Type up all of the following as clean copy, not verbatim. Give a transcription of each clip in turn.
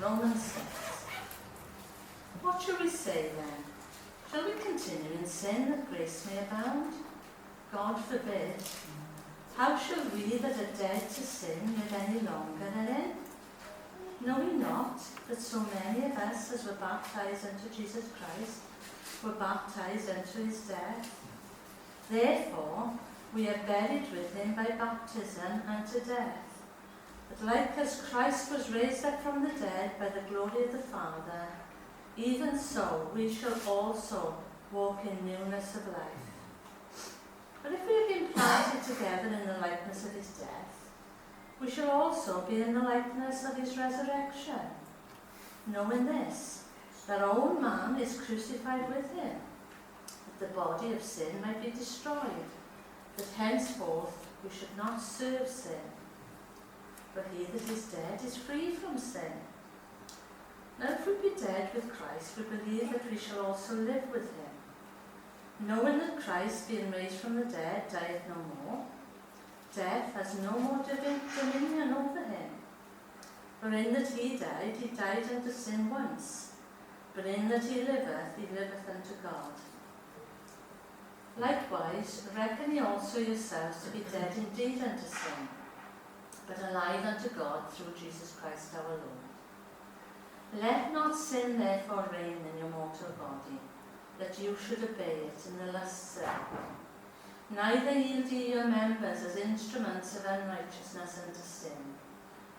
Romans 6. What shall we say then? Shall we continue in sin that grace may abound? God forbid. How shall we that are dead to sin live any longer therein? Know we not that so many of us as were baptized into Jesus Christ were baptized into his death? Therefore we are buried with him by baptism unto death, that like as Christ was raised up from the dead by the glory of the Father, even so we shall also walk in newness of life. But if we have been planted together in the likeness of his death, we shall also be in the likeness of his resurrection, knowing this, that our old man is crucified with him, that the body of sin might be destroyed, that henceforth we should not serve sin. For he that is dead is free from sin. Now if we be dead with Christ, we believe that we shall also live with him, knowing that Christ, being raised from the dead, dieth no more. Death has no more dominion over him. For in that he died unto sin once, but in that he liveth unto God. Likewise, reckon ye also yourselves to be dead indeed unto sin, but alive unto God through Jesus Christ our Lord. Let not sin therefore reign in your mortal body, that you should obey it in the lusts thereof. Neither yield ye your members as instruments of unrighteousness unto sin,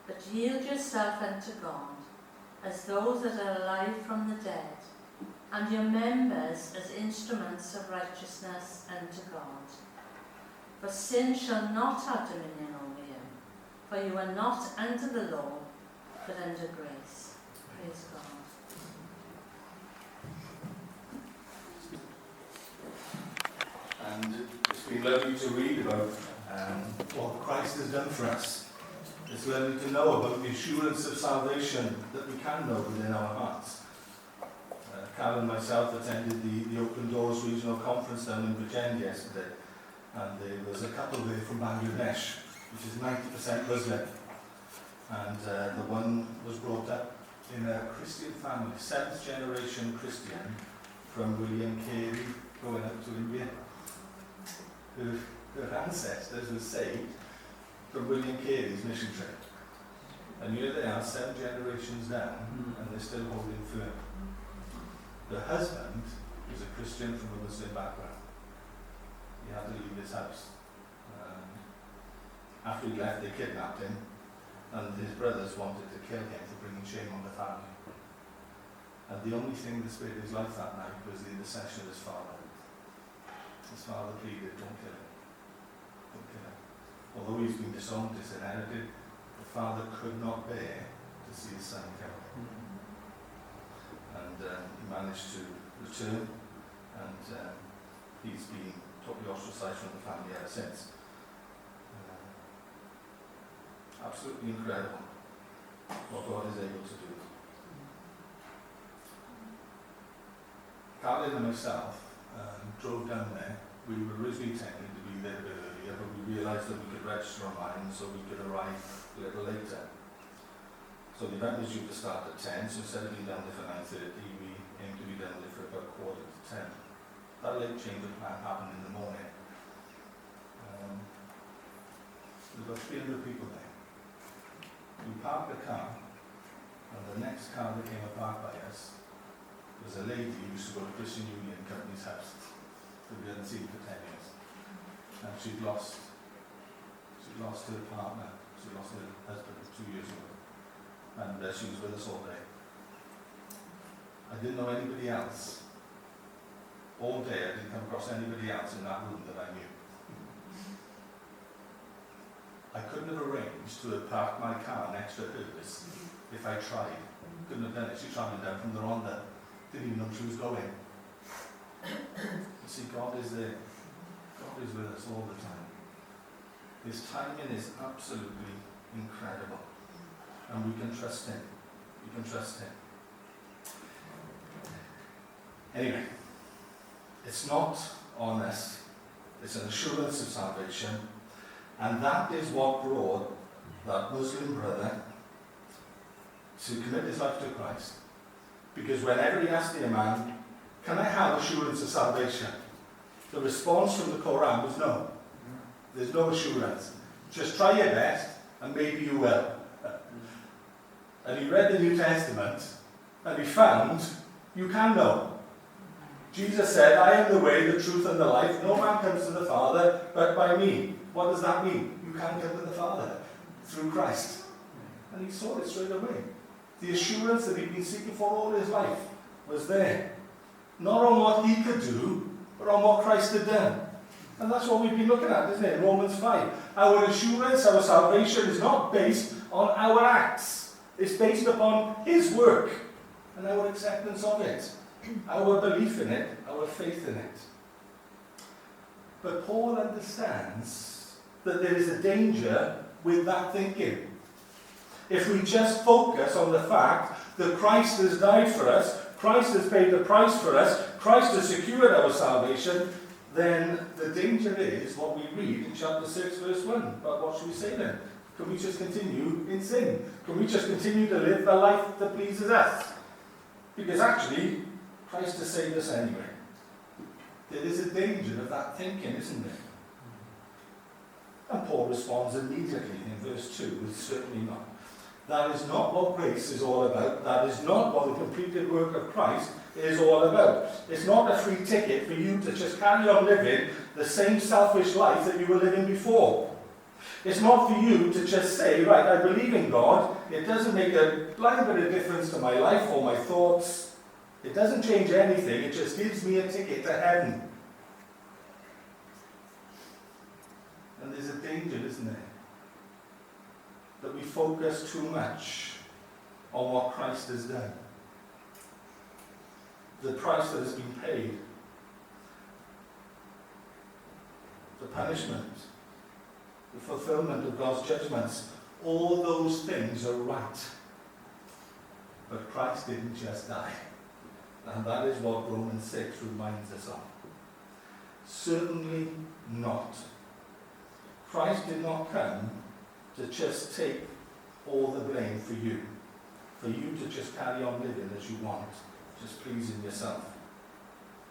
but yield yourself unto God, as those that are alive from the dead, and your members as instruments of righteousness unto God. For sin shall not have dominion over you, for you are not under the law, but under grace. Praise God. And it's been lovely to read about what Christ has done for us. It's lovely to know about the assurance of salvation that we can know within our hearts. Carol and myself attended the Open Doors Regional Conference down in Virginia yesterday, and there was a couple there from Bangladesh, which is 90% Muslim, and the one was brought up in a Christian family, 7th generation Christian from William Carey going up to India. Her ancestors were saved from William Carey's mission trip. And here they are, 7 generations down, and they're still holding firm. The husband was a Christian from a Muslim background. He had to leave his house. After he left, they kidnapped him, and his brothers wanted to kill him for bringing shame on the family. And the only thing that spared his life that night was the intercession of his father. His father pleaded, don't kill him. Don't kill him. Although he's been disowned, disinherited, the father could not bear to see his son killed. And he managed to return, and he's been totally ostracized from the family ever since. Absolutely incredible what God is able to do. Carlin and myself drove down there. We were originally intending to be there a bit earlier, but we realised that we could register online, so we could arrive a little later. So the event was due to start at 10, so instead of being down there for 9:30, we aimed to be down there for about 9:45. That late change of plan happened in the morning. There were about 300 people there. We parked the car, and the next car that came and parked by us was a lady who used to go to Christian Union Company's house that we hadn't seen for 10 years. And she'd lost her partner, she lost her husband 2 years ago. And she was with us all day. I didn't know anybody else. All day I didn't come across anybody else in that room that I knew. I couldn't have arranged to have parked my car next to hers if I tried. Couldn't have done it. She travelling down from the Rhondda. Didn't even know she was going. You see, God is there. God is with us all the time. His timing is absolutely incredible. And we can trust him. We can trust him. Anyway, it's not on us. It's an assurance of salvation. And that is what brought that Muslim brother to commit his life to Christ. Because whenever he asked the man, can I have assurance of salvation? The response from the Quran was no. There's no assurance. Just try your best and maybe you will. And he read the New Testament and he found you can know. Jesus said, I am the way, the truth and the life. No man comes to the Father but by me. What does that mean? You can come to the Father through Christ. And he saw it straight away. The assurance that he'd been seeking for all his life was there. Not on what he could do, but on what Christ had done. And that's what we've been looking at, isn't it? Romans 5. Our assurance, our salvation is not based on our acts. It's based upon his work and our acceptance of it, our belief in it, our faith in it. But Paul understands that there is a danger with that thinking. If we just focus on the fact that Christ has died for us, Christ has paid the price for us, Christ has secured our salvation, then the danger is what we read in chapter 6, verse 1. But what should we say then? Can we just continue in sin? Can we just continue to live the life that pleases us? Because actually, Christ has saved us anyway. There is a danger of that thinking, isn't there? And Paul responds immediately in verse 2 with certainly not. That is not what grace is all about. That is not what the completed work of Christ is all about. It's not a free ticket for you to just carry on living the same selfish life that you were living before. It's not for you to just say, right, I believe in God. It doesn't make a blind bit of difference to my life or my thoughts. It doesn't change anything. It just gives me a ticket to heaven. And there's a danger, isn't there? That we focus too much on what Christ has done. The price that has been paid. The punishment. The fulfillment of God's judgments. All those things are right. But Christ didn't just die. And that is what Romans 6 reminds us of. Certainly not. Christ did not come to just take all the blame for you to just carry on living as you want, just pleasing yourself.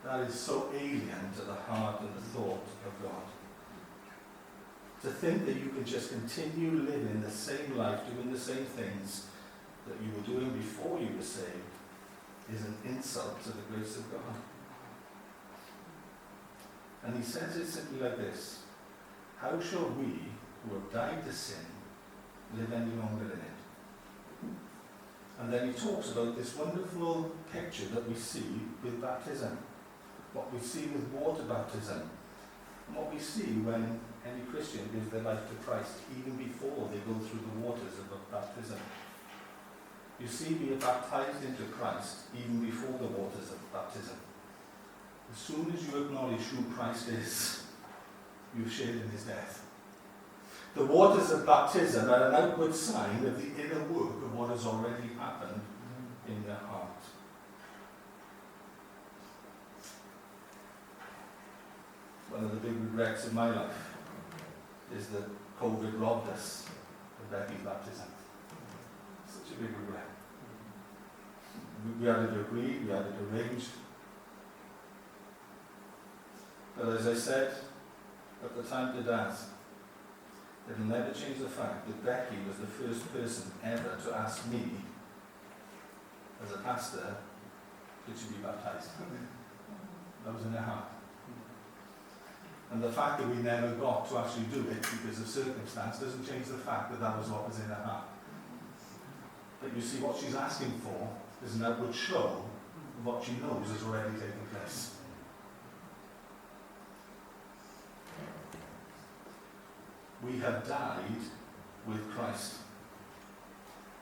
That is so alien to the heart and the thought of God. To think that you can just continue living the same life, doing the same things that you were doing before you were saved, is an insult to the grace of God. And he says it simply like this: how shall we, who have died to sin, live any longer in it? And then he talks about this wonderful picture that we see with baptism, what we see with water baptism, and what we see when any Christian gives their life to Christ, even before they go through the waters of baptism. You see, we are baptized into Christ even before the waters of baptism. As soon as you acknowledge who Christ is, you've shared in his death. The waters of baptism are an outward sign of the inner work of what has already happened in your heart. One of the big regrets in my life is that COVID robbed us of Becky's baptism. Such a big regret. We had it agreed, we had it arranged. But as I said at the time to Dad, it'll never change the fact that Becky was the first person ever to ask me, as a pastor, did she be baptized? That was in her heart. And the fact that we never got to actually do it because of circumstance doesn't change the fact that that was what was in her heart. But you see, what she's asking for is an outward show of what she knows has already taken place. We have died with Christ.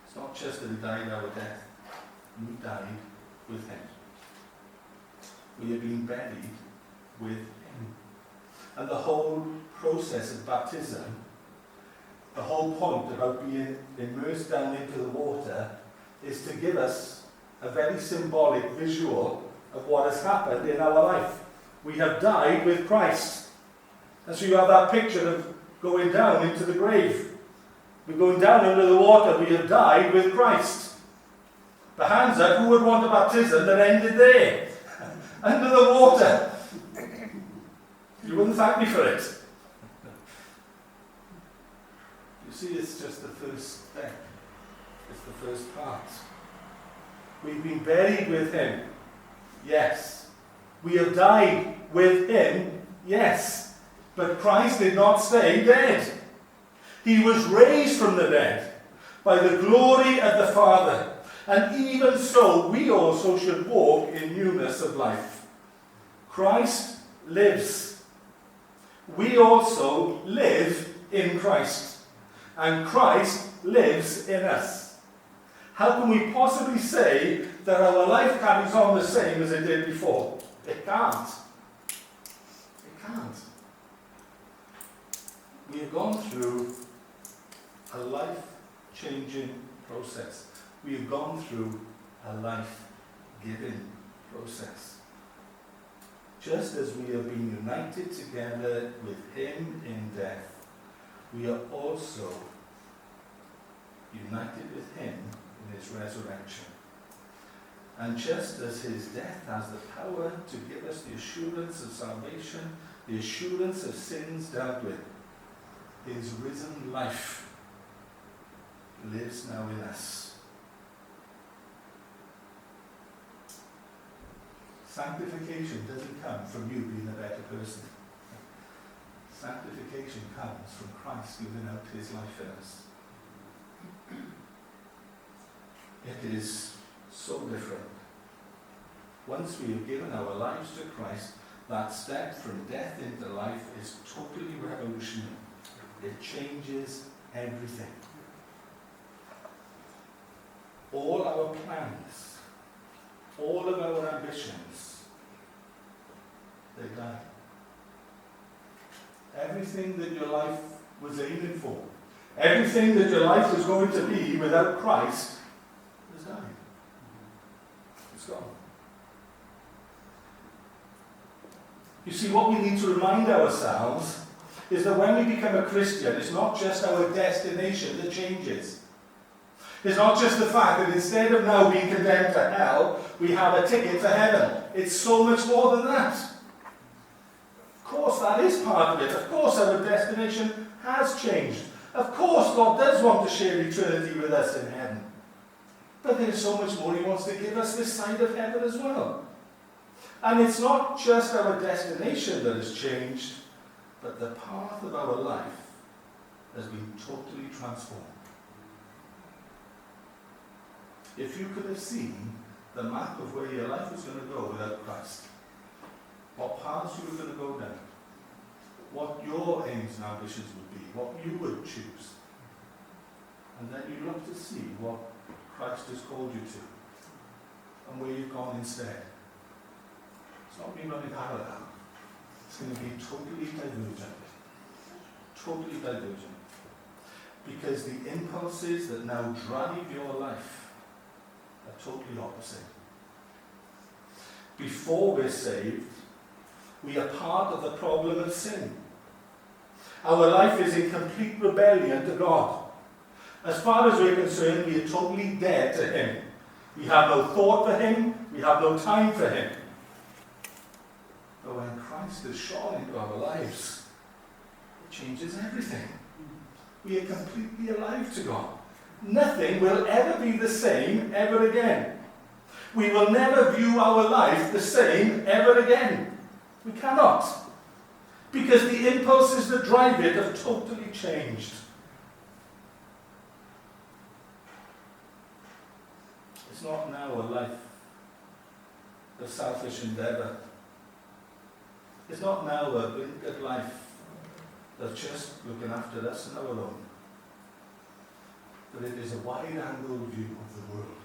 It's not just that he died our death. We died with him. We have been buried with him. And the whole process of baptism, the whole point about being immersed down into the water, is to give us a very symbolic visual of what has happened in our life. We have died with Christ. And so you have that picture of going down into the grave. We're going down under the water. We have died with Christ. But hands up, who would want a baptism that ended there? Under the water. You wouldn't thank me for it. You see, it's just the first step. It's the first part. We've been buried with him. Yes. We have died with him. Yes. But Christ did not stay dead. He was raised from the dead by the glory of the Father. And even so, we also should walk in newness of life. Christ lives. We also live in Christ. And Christ lives in us. How can we possibly say that our life carries on the same as it did before? It can't. It can't. We have gone through a life-changing process. We have gone through a life-giving process. Just as we have been united together with him in death, we are also united with him in his resurrection. And just as his death has the power to give us the assurance of salvation, the assurance of sins dealt with, his risen life lives now in us. Sanctification doesn't come from you being a better person. Sanctification comes from Christ giving out his life in us. It is so different. Once we have given our lives to Christ, that step from death into life is totally revolutionary. It changes everything. All our plans, all of our ambitions, they die. Everything that your life was aiming for, everything that your life was going to be without Christ, has died. It's gone. You see, what we need to remind ourselves is that when we become a Christian, it's not just our destination that changes. It's not just the fact that instead of now being condemned to hell, we have a ticket to heaven. It's so much more than that. Of course, that is part of it. Of course, our destination has changed. Of course, God does want to share eternity with us in heaven. But there's so much more he wants to give us this side of heaven as well. And it's not just our destination that has changed, but the path of our life has been totally transformed. If you could have seen the map of where your life was going to go without Christ, what paths you were going to go down, what your aims and ambitions would be, what you would choose, and then you look to see what Christ has called you to, and where you've gone instead. It's not being running parallel. It's going to be totally divergent. Totally divergent. Because the impulses that now drive your life are totally opposite. Before we're saved, we are part of the problem of sin. Our life is in complete rebellion to God. As far as we're concerned, we are totally dead to him. We have no thought for him. We have no time for him. But when Christ has shone into our lives, it changes everything. We are completely alive to God. Nothing will ever be the same ever again. We will never view our life the same ever again. We cannot. Because the impulses that drive it have totally changed. It's not now a life of selfish endeavour. It's not now a blinkered life of just looking after us and our own. But it is a wide-angle view of the world.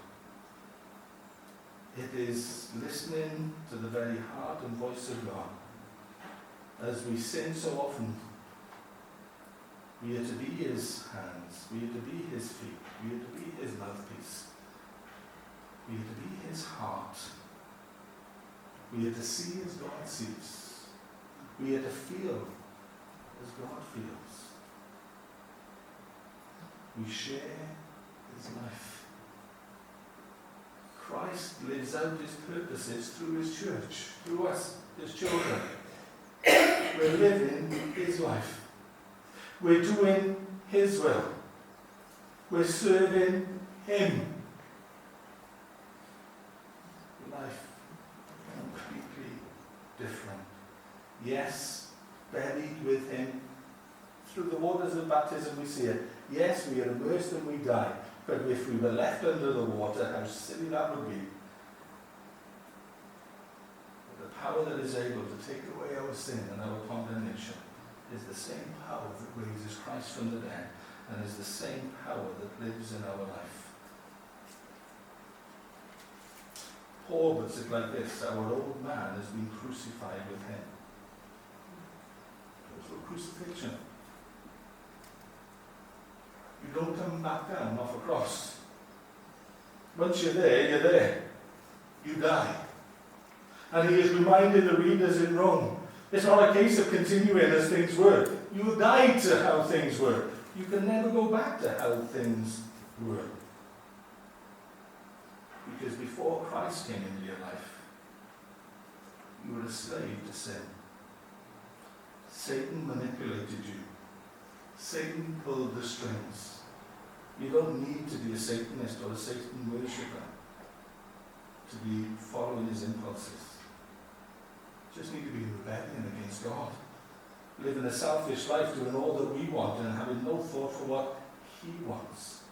It is listening to the very heart and voice of God. As we sin so often, we are to be his hands, we are to be his feet, we are to be his mouthpiece, we are to be his heart. We are to see as God sees. We are to feel as God feels. We share his life. Christ lives out his purposes through his church, through us, his children. We're living his life. We're doing his will. We're serving him. Life completely different. Yes, buried with him. Through the waters of baptism we see it. Yes, we are immersed and we die. But if we were left under the water, how silly that would be. But the power that is able to take away our sin and our condemnation is the same power that raises Christ from the dead and is the same power that lives in our life. Paul puts it like this: our old man has been crucified with him. Total crucifixion. You don't come back down off a cross. Once you're there, you're there. You die. And he has reminded the readers in Rome, it's not a case of continuing as things were. You died to how things were. You can never go back to how things were. Because before Christ came into your life, you were a slave to sin. Satan manipulated you. Satan pulled the strings. You don't need to be a Satanist or a Satan worshipper to be following his impulses. You just need to be in rebellion against God. Living a selfish life, doing all that we want and having no thought for what he wants.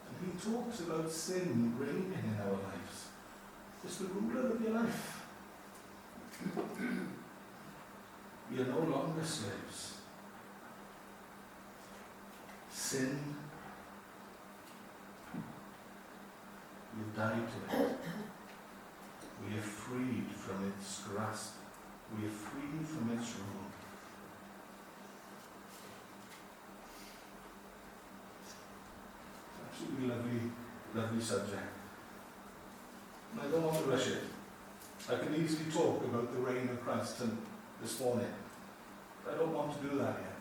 And he talks about sin reigning in our lives. It's the ruler of your life. We are no longer slaves. Sin, we've died to it. We are freed from its grasp. We are freed from its rule. Absolutely lovely, lovely subject. And I don't want to rush it. I can easily talk about the reign of Christ this morning. But I don't want to do that yet.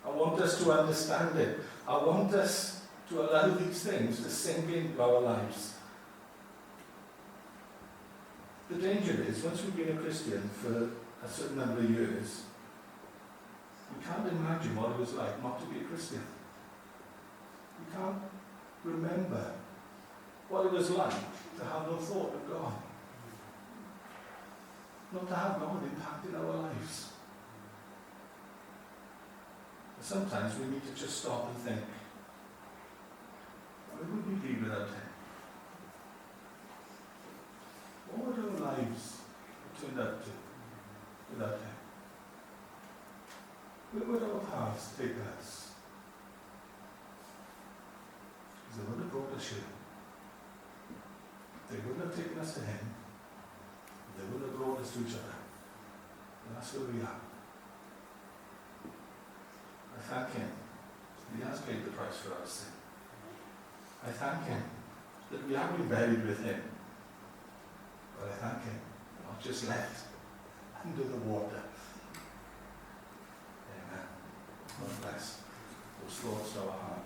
I want us to understand it. I want us to allow these things to sink into our lives. The danger is, once we've been a Christian for a certain number of years, we can't imagine what it was like not to be a Christian. We can't remember what it was like to have no thought of God. Not to have God impacting our lives. Sometimes we need to just stop and think, where would we be without him? What would our lives have turned out to without him? Where would our paths take us? Because they wouldn't have brought us here. They wouldn't have taken us to him. They wouldn't have brought us to each other. And that's where we are. I thank him. He has paid the price for our sin. I thank him that we have been buried with him. But I thank him, not just left under the water. Amen. God bless those thoughts to our heart.